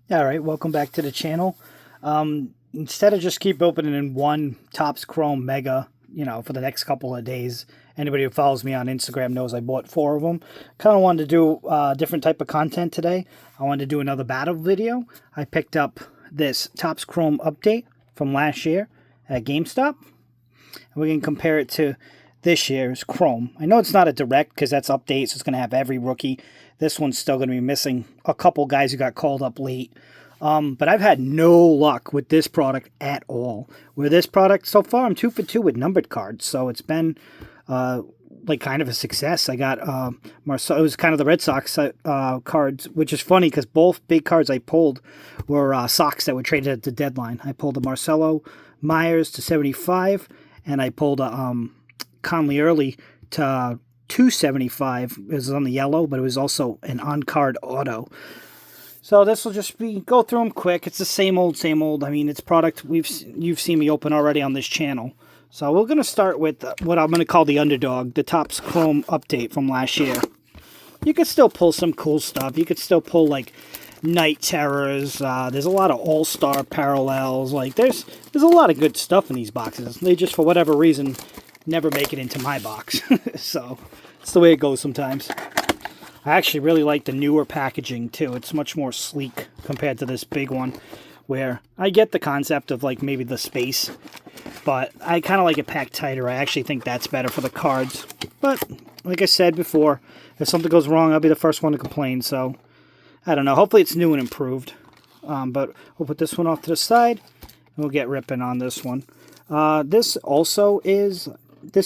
All right, welcome back to the channel. Instead of just keep opening in one Topps Chrome Mega, for the next couple of days, anybody who follows me on Instagram knows I bought 4 of them. Kind of wanted to do a different type of content today. I wanted to do another battle video. I picked up this Topps Chrome update from last year at GameStop. And we can compare it to this year's Chrome. I know it's not a direct because that's update, so it's going to have every rookie. This one's still going to be missing a couple guys who got called up late. But I've had no luck with this product at all. With this product, so far, I'm 2 for 2 with numbered cards. So it's been like kind of a success. I got Marcelo. It was kind of the Red Sox cards, which is funny because both big cards I pulled were Sox that were traded at the deadline. I pulled a Marcelo Myers to 75, and I pulled a Conley Early to 275. It was on the yellow, but it was also an on-card auto. So this will just go through them quick. It's the same old, same old. I mean, it's product you've seen me open already on this channel. So we're going to start with what I'm going to call the underdog, the Topps Chrome update from last year. You could still pull some cool stuff. You could still pull like Night Terrors. There's a lot of All-Star parallels. Like there's a lot of good stuff in these boxes. They just, for whatever reason, never make it into my box. So it's the way it goes sometimes. I actually really like the newer packaging too. It's much more sleek compared to this big one, where I get the concept of like maybe the space, but I kind of like it packed tighter. I actually think that's better for the cards. But like I said before, if something goes wrong, I'll be the first one to complain. So I don't know. Hopefully it's new and improved. But we'll put this one off to the side, and we'll get ripping on this one. This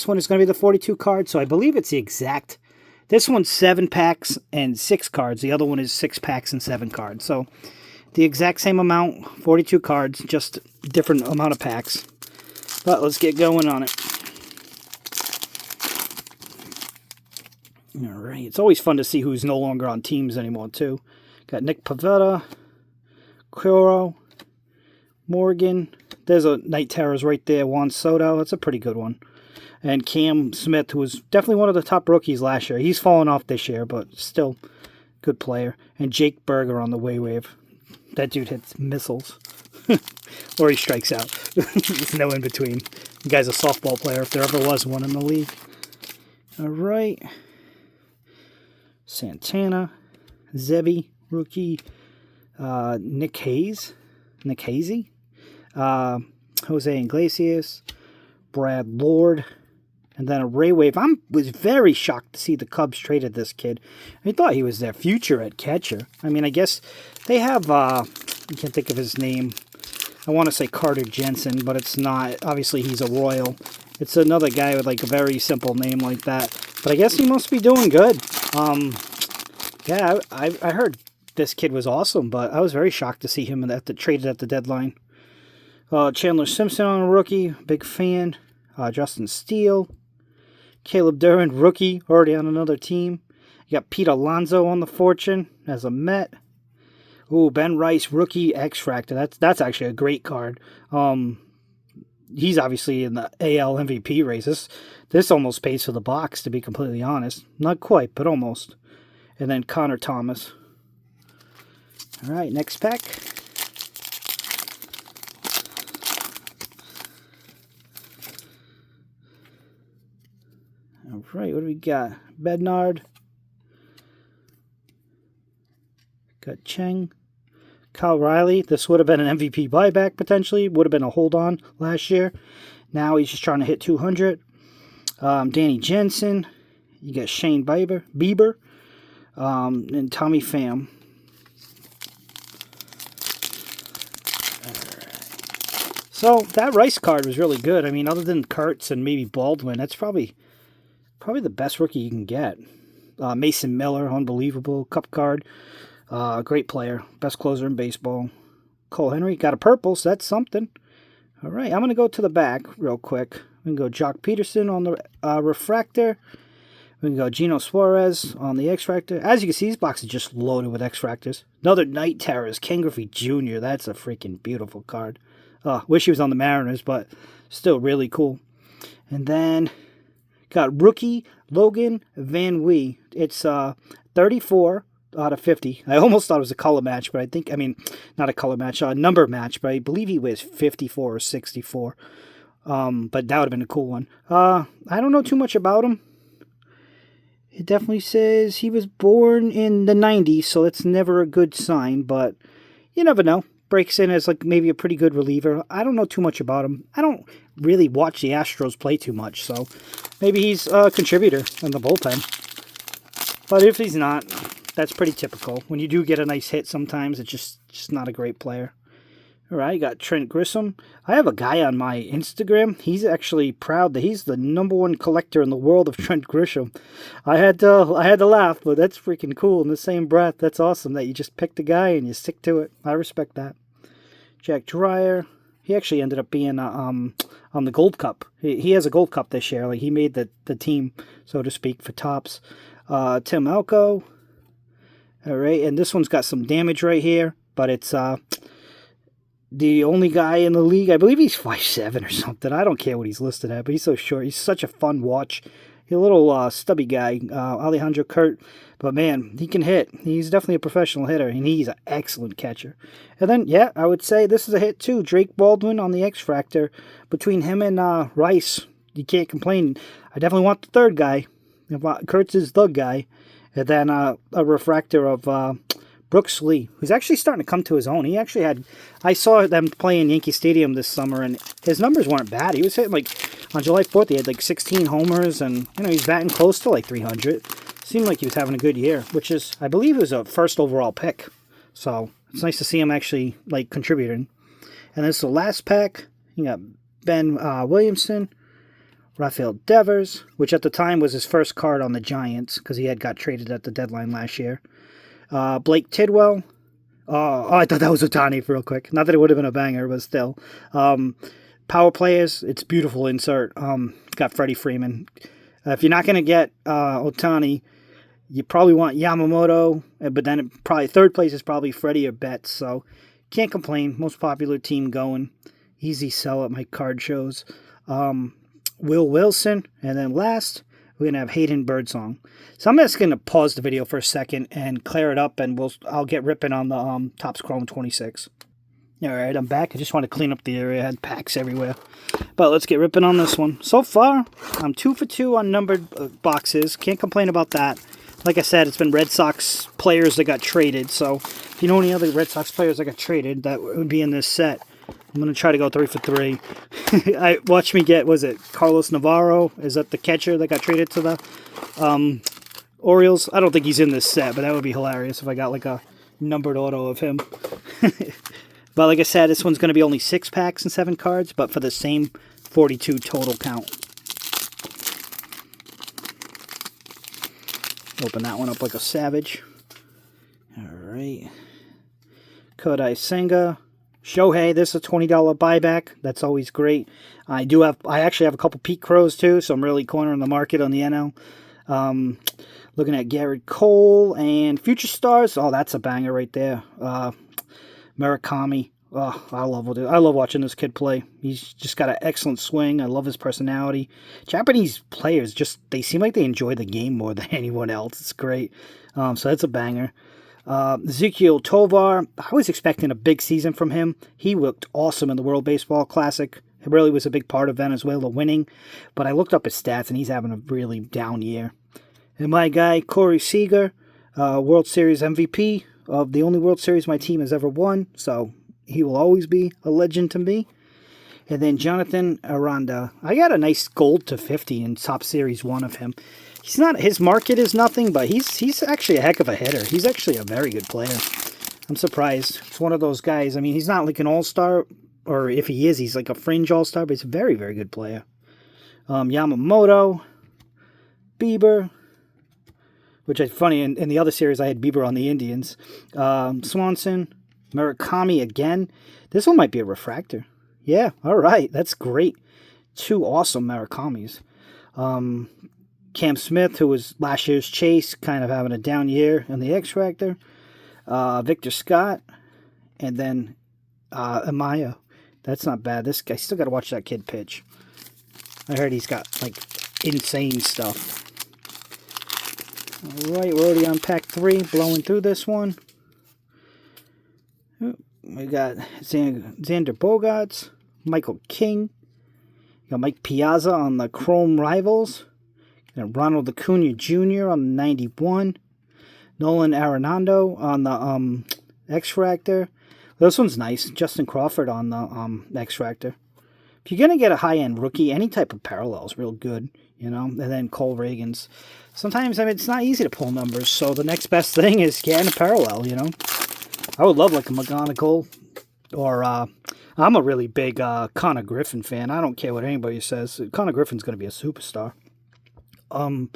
one is going to be the 42 card, so I believe it's the exact. This one's 7 packs and 6 cards. The other one is 6 packs and 7 cards. So the exact same amount, 42 cards, just different amount of packs. But let's get going on it. All right. It's always fun to see who's no longer on teams anymore, too. Got Nick Pivetta, Quiro, Morgan. There's a Night Terrors right there. Juan Soto. That's a pretty good one. And Cam Smith, who was definitely one of the top rookies last year. He's fallen off this year, but still good player. And Jake Berger on the wave. That dude hits missiles. Or he strikes out. There's no in between. The guy's a softball player if there ever was one in the league. All right. Santana. Zevi, rookie. Nick Hazy. Jose Iglesias. Brad Lord. And then a Ray Wave. I was very shocked to see the Cubs traded this kid. I thought he was their future at catcher. I mean, I guess they have, I can't think of his name. I want to say Carter Jensen, but it's not. Obviously, he's a Royal. It's another guy with like a very simple name like that. But I guess he must be doing good. Yeah, I heard this kid was awesome, but I was very shocked to see him traded at the deadline. Chandler Simpson on a rookie. Big fan. Justin Steele. Caleb Duran, rookie, already on another team. You got Pete Alonso on the Fortune as a Met. Ooh, Ben Rice, rookie, X-Fractor. That's actually a great card. He's obviously in the AL MVP race. This almost pays for the box, to be completely honest. Not quite, but almost. And then Connor Thomas. All right, next pack. All right, what do we got? Bednard. Got Cheng. Kyle Riley. This would have been an MVP buyback, potentially. Would have been a hold-on last year. Now he's just trying to hit 200. Danny Jensen. You got Shane Bieber. And Tommy Pham. Right. So that Rice card was really good. I mean, other than Kurtz and maybe Baldwin, that's probably the best rookie you can get. Mason Miller, unbelievable. Cup card. Great player. Best closer in baseball. Cole Henry got a purple, so that's something. All right, I'm going to go to the back real quick. We can go Jock Peterson on the refractor. We can go Gino Suarez on the X-Fractor. As you can see, these boxes are just loaded with X-Fractors. Another Night Terrors, Ken Griffey Jr. That's a freaking beautiful card. Wish he was on the Mariners, but still really cool. And then got rookie Logan Van Wee. It's 34 out of 50. I almost thought it was a color match, but I mean, not a color match, a number match, but I believe he wears 54 or 64. But that would have been a cool one. I don't know too much about him. It definitely says he was born in the 90s, so that's never a good sign, but you never know. Breaks in as like maybe a pretty good reliever. I don't know too much about him. I don't really watch the Astros play too much, so maybe he's a contributor in the bullpen. But if he's not, that's pretty typical. When you do get a nice hit sometimes, it's just not a great player. All right, you got Trent Grisham. I have a guy on my Instagram. He's actually proud that he's the #1 collector in the world of Trent Grisham. I had to laugh, but that's freaking cool. In the same breath, that's awesome that you just picked a guy and you stick to it. I respect that. Jack Dreyer. He actually ended up being on the Gold Cup. He has a Gold Cup this year. Like he made the team, so to speak, for Topps. Tim Elko. All right, and this one's got some damage right here, but it's the only guy in the league. I believe he's 5'7" or something. I don't care what he's listed at, but he's so short. He's such a fun watch. He's a little stubby guy, Alejandro Kurt. But man, he can hit. He's definitely a professional hitter, and he's an excellent catcher. And then, yeah, I would say this is a hit too. Drake Baldwin on the X Factor. Between him and Rice, you can't complain. I definitely want the third guy. Kurtz is the guy. And then a refractor of Brooks Lee, who's actually starting to come to his own. He actually had, I saw them play in Yankee Stadium this summer, and his numbers weren't bad. He was hitting like, on July 4th, he had like 16 homers, and, you know, he's batting close to like 300. Seemed like he was having a good year, which is, I believe, it was a first overall pick. So it's nice to see him actually like contributing. And this is the last pack. You got Ben Williamson, Rafael Devers, which at the time was his first card on the Giants because he had got traded at the deadline last year. Blake Tidwell. Oh, I thought that was Ohtani real quick. Not that it would have been a banger, but still. Power players, it's beautiful insert. Got Freddie Freeman. If you're not going to get Ohtani, you probably want Yamamoto, but then probably third place is probably Freddie or Betts. So can't complain. Most popular team going. Easy sell at my card shows. Will Wilson, and then last, we're going to have Hayden Birdsong. So I'm just going to pause the video for a second and clear it up, and I'll get ripping on the Topps Chrome 26. All right, I'm back. I just want to clean up the area. I had packs everywhere. But let's get ripping on this one. So far, I'm 2 for 2 on numbered boxes. Can't complain about that. Like I said, it's been Red Sox players that got traded. So if you know any other Red Sox players that got traded, that would be in this set. I'm going to try to go 3 for 3. Watch me get, was it Carlos Navarro? Is that the catcher that got traded to the Orioles? I don't think he's in this set, but that would be hilarious if I got like a numbered auto of him. But like I said, this one's going to be only 6 packs and 7 cards, but for the same 42 total count. Open that one up like a savage. All right. Kodai Senga. Shohei, this is a $20 buyback. That's always great. I actually have a couple Pete Crows too, so I'm really cornering the market on the NL. Looking at Garrett Cole and Future Stars. Oh, that's a banger right there. Murakami. Oh, I love watching this kid play. He's just got an excellent swing. I love his personality. Japanese players they seem like they enjoy the game more than anyone else. It's great. So that's a banger. Ezekiel Tovar, I was expecting a big season from him. He looked awesome in the World Baseball Classic. It really was a big part of Venezuela winning. But I looked up his stats, and he's having a really down year. And my guy, Corey Seager, World Series MVP of the only World Series my team has ever won. So he will always be a legend to me. And then Jonathan Aranda. I got a nice gold to 50 in Top Series 1 of him. His market is nothing, but he's actually a heck of a hitter. He's actually a very good player. I'm surprised. It's one of those guys. I mean, he's not like an all-star, or if he is, he's like a fringe all-star, but he's a very, very good player. Yamamoto, Bieber, which is funny. In the other series, I had Bieber on the Indians. Swanson, Murakami again. This one might be a refractor. Yeah, all right. That's great. 2 awesome Murakamis. Cam Smith, who was last year's Chase, kind of having a down year in the X Factor. Victor Scott. And then Amaya. That's not bad. This guy, still got to watch that kid pitch. I heard he's got, like, insane stuff. Alright, we're already on pack 3, blowing through this one. We got Xander Bogaerts, Michael King. You got Mike Piazza on the Chrome Rivals. And Ronald Acuna Jr. on the 91. Nolan Arenado on the X-Fractor. This one's nice. Justin Crawford on the X-Fractor. If you're going to get a high-end rookie, any type of parallel is real good, you know. And then Cole Reagans. Sometimes, I mean, it's not easy to pull numbers, so the next best thing is getting a parallel, you know. I would love like a McGonagall, or I'm a really big Connor Griffin fan. I don't care what anybody says. Connor Griffin's going to be a superstar. Then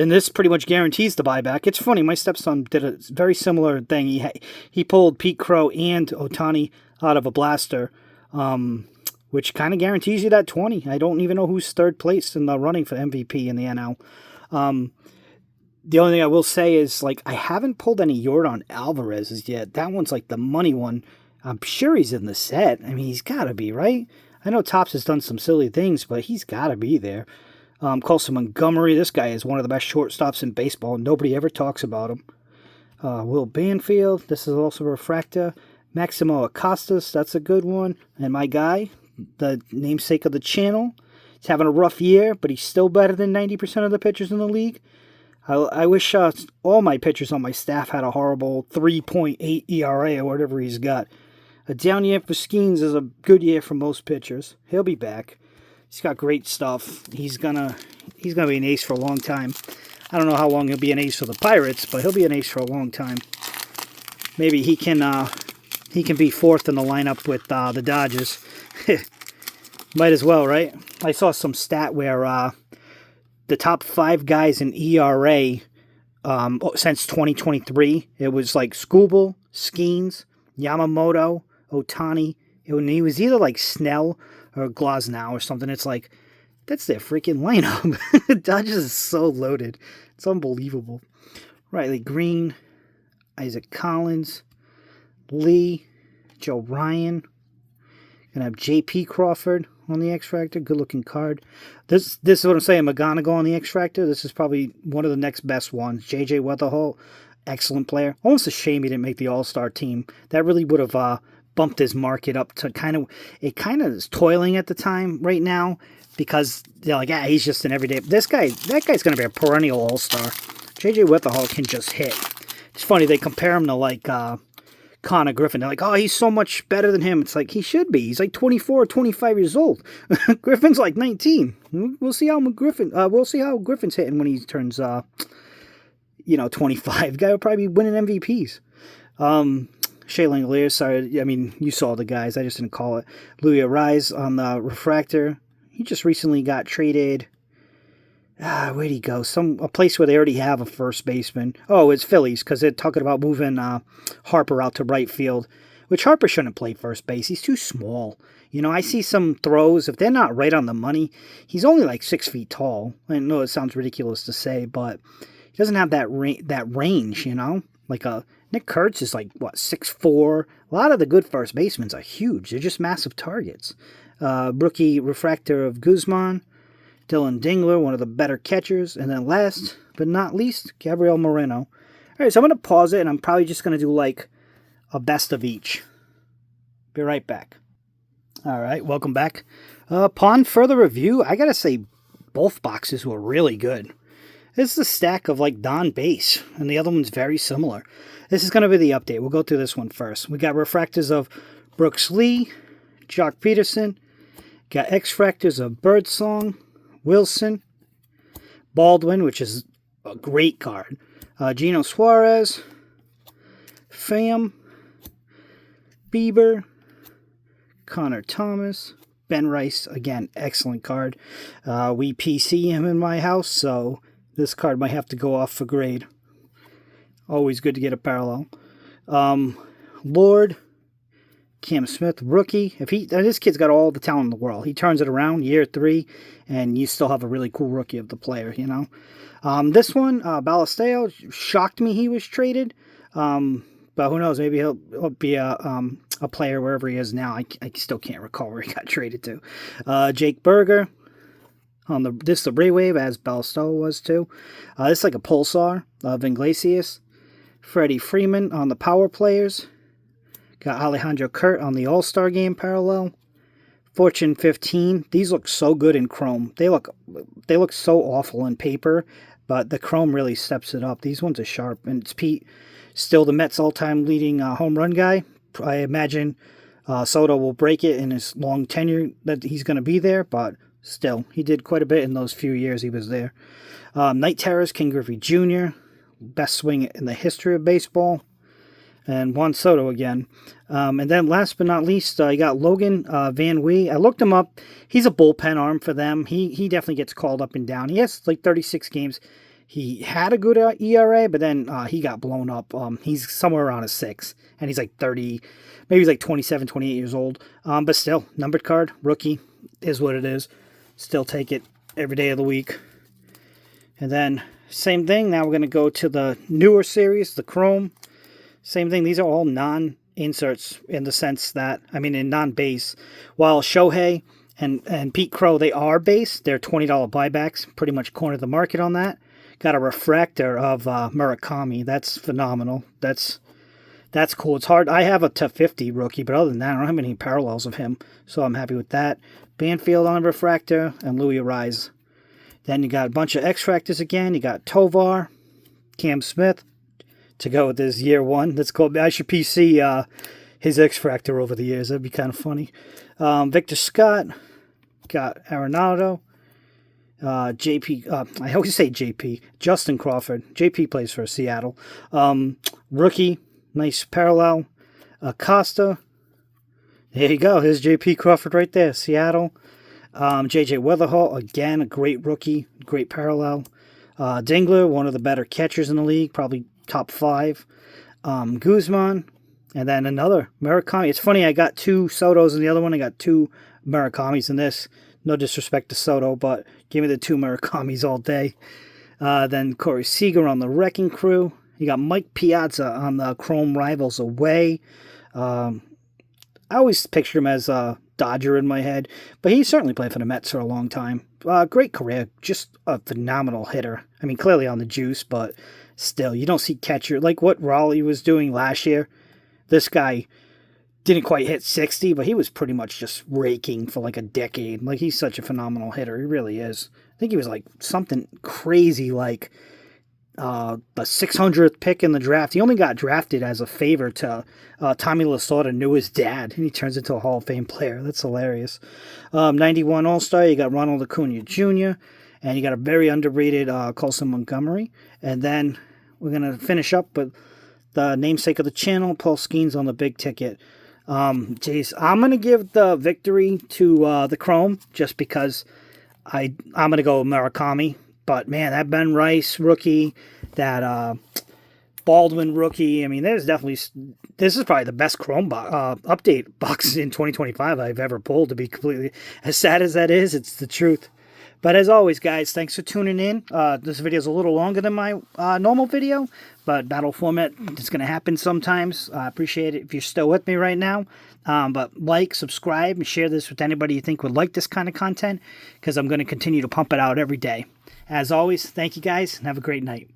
this pretty much guarantees the buyback. It's funny, my stepson did a very similar thing. He pulled Pete Crow and Ohtani out of a blaster, which kind of guarantees you that 20. I don't even know who's third place in the running for MVP in the NL. The only thing I will say is, like, I haven't pulled any Yordan Alvarez yet. That one's like the money one. I'm sure he's in the set. I mean, he's got to be, right? I know Topps has done some silly things, but he's got to be there. Colson Montgomery, this guy is one of the best shortstops in baseball. Nobody ever talks about him. Will Banfield, this is also a refractor. Maximo Acostas, that's a good one. And my guy, the namesake of the channel, he's having a rough year, but he's still better than 90% of the pitchers in the league. I wish all my pitchers on my staff had a horrible 3.8 ERA or whatever he's got. A down year for Skeens is a good year for most pitchers. He'll be back. He's got great stuff. He's gonna be an ace for a long time. I don't know how long he'll be an ace for the Pirates, but he'll be an ace for a long time. Maybe he can be fourth in the lineup with the Dodgers. Might as well, right? I saw some stat where the top 5 guys in ERA since 2023, it was like Skubal, Skeens, Yamamoto, Ohtani. He was either like Snell or Glasnow or something. It's like, that's their freaking lineup. Dodgers is so loaded. It's unbelievable. Riley Green, Isaac Collins, Lee, Joe Ryan. Gonna have J.P. Crawford on the X-Fractor. Good looking card. This is what I'm saying. McGonagall on the X-Fractor. This is probably one of the next best ones. J.J. Weatherholt, excellent player. Almost a shame he didn't make the All-Star team. That really would have bumped his market up to kind of is toiling at the time right now, because they're like, he's just an everyday. That guy's going to be a perennial all-star. J.J. Weatherholt can just hit. It's funny, they compare him to like Connor Griffin. They're like, oh, he's so much better than him. It's like, he should be. He's like 24, 25 years old. Griffin's like 19. We'll see how Griffin's hitting when he turns 25. Guy will probably be winning MVPs. Shea Langeliers, sorry, I mean, you saw the guys. I just didn't call it. Louis Rise on the refractor. He just recently got traded. Where'd he go? A place where they already have a first baseman. Oh, it's Phillies, because they're talking about moving Harper out to right field, which Harper shouldn't play first base. He's too small. You know, I see some throws, if they're not right on the money, he's only like 6 feet tall. I know it sounds ridiculous to say, but he doesn't have that range, you know? Like Nick Kurtz is like, 6'4". A lot of the good first basemen are huge. They're just massive targets. Rookie refractor of Guzman. Dylan Dingler, one of the better catchers. And then last but not least, Gabriel Moreno. All right, so I'm going to pause it, and I'm probably just going to do like a best of each. Be right back. All right, welcome back. Upon further review, I got to say both boxes were really good. This is a stack of like Don Base, and the other one's very similar. This is going to be the update. We'll go through this one first. We got refractors of Brooks Lee, Jock Peterson. Got X-Fractors of Birdsong, Wilson, Baldwin, which is a great card. Gino Suarez, Pham, Bieber, Connor Thomas, Ben Rice. Again, excellent card. We PC him in my house, so this card might have to go off for grade. Always good to get a parallel. Lord, Cam Smith, rookie. This kid's got all the talent in the world. He turns it around year 3, and you still have a really cool rookie of the player, you know. This one, Ballesteo, shocked me he was traded. But who knows? Maybe he'll be a player wherever he is now. I still can't recall where he got traded to. Jake Berger, on the Ray Wave, as Ballesteros was too. This is like a Pulsar of Iglesias. Freddie Freeman on the Power Players. Got Alejandro Kurt on the All-Star Game parallel. Fortune 15. These look so good in chrome. They look so awful in paper, but the chrome really steps it up. These ones are sharp. And it's Pete, still the Mets all-time leading home run guy. I imagine Soto will break it in his long tenure that he's going to be there, but still, he did quite a bit in those few years he was there. Night Terrors, King Griffey Jr., best swing in the history of baseball. And Juan Soto again. And then last but not least, you got Logan Van Wee. I looked him up. He's a bullpen arm for them. He definitely gets called up and down. He has like 36 games. He had a good ERA, but then he got blown up. He's somewhere around a 6. And he's like 30, maybe he's like 27, 28 years old. But still, numbered card, rookie, is what it is. Still take it every day of the week. And then, same thing. Now we're going to go to the newer series, the Chrome. Same thing. These are all non-inserts in the sense that, I mean, in non-base. While Shohei and Pete Crow, they are base. They're $20 buybacks. Pretty much cornered the market on that. Got a refractor of Murakami. That's phenomenal. That's cool. It's hard. I have a /50 rookie, but other than that, I don't have any parallels of him. So I'm happy with that. Banfield on a refractor and Louis Arise. Then you got a bunch of X-Fractors again. You got Tovar, Cam Smith. To go with this year one. That's called. I should PC his X-Fractor over the years. That'd be kind of funny. Victor Scott. Got Arenado. JP. I always say JP. Justin Crawford. JP plays for Seattle. Rookie. Nice parallel. Acosta. There you go. Here's JP Crawford right there. Seattle. JJ Weatherhall. Again, a great rookie. Great parallel. Dingler, one of the better catchers in the league. Probably top 5. Guzman, and then another Murakami. It's funny, I got 2 Sotos in the other one. I got 2 Murakamis in this. No disrespect to Soto, but give me the 2 Murakamis all day. Then Corey Seager on the Wrecking Crew. You got Mike Piazza on the Chrome Rivals Away. I always picture him as a Dodger in my head, but he certainly played for the Mets for a long time. Great career, just a phenomenal hitter. I mean, clearly on the juice, but still, you don't see catcher like what Raleigh was doing last year. This guy didn't quite hit 60, but he was pretty much just raking for like a decade. Like, he's such a phenomenal hitter. He really is. I think he was like something crazy like the 600th pick in the draft. He only got drafted as a favor to Tommy Lasorda knew his dad, and he turns into a Hall of Fame player. That's hilarious. 91 All-Star, you got Ronald Acuna Jr., and you got a very underrated Colson Montgomery. And then we're going to finish up with the namesake of the channel, Paul Skeens on the big ticket. Jeez, I'm going to give the victory to the Chrome just because I'm going to go Murakami. But, man, that Ben Rice rookie, that Baldwin rookie, I mean, this is probably the best Chrome update box in 2025 I've ever pulled, to be completely, as sad as that is, it's the truth. But as always, guys, thanks for tuning in. This video is a little longer than my normal video, but battle format is going to happen sometimes. I appreciate it if you're still with me right now. But like, subscribe, and share this with anybody you think would like this kind of content, because I'm going to continue to pump it out every day. As always, thank you guys, and have a great night.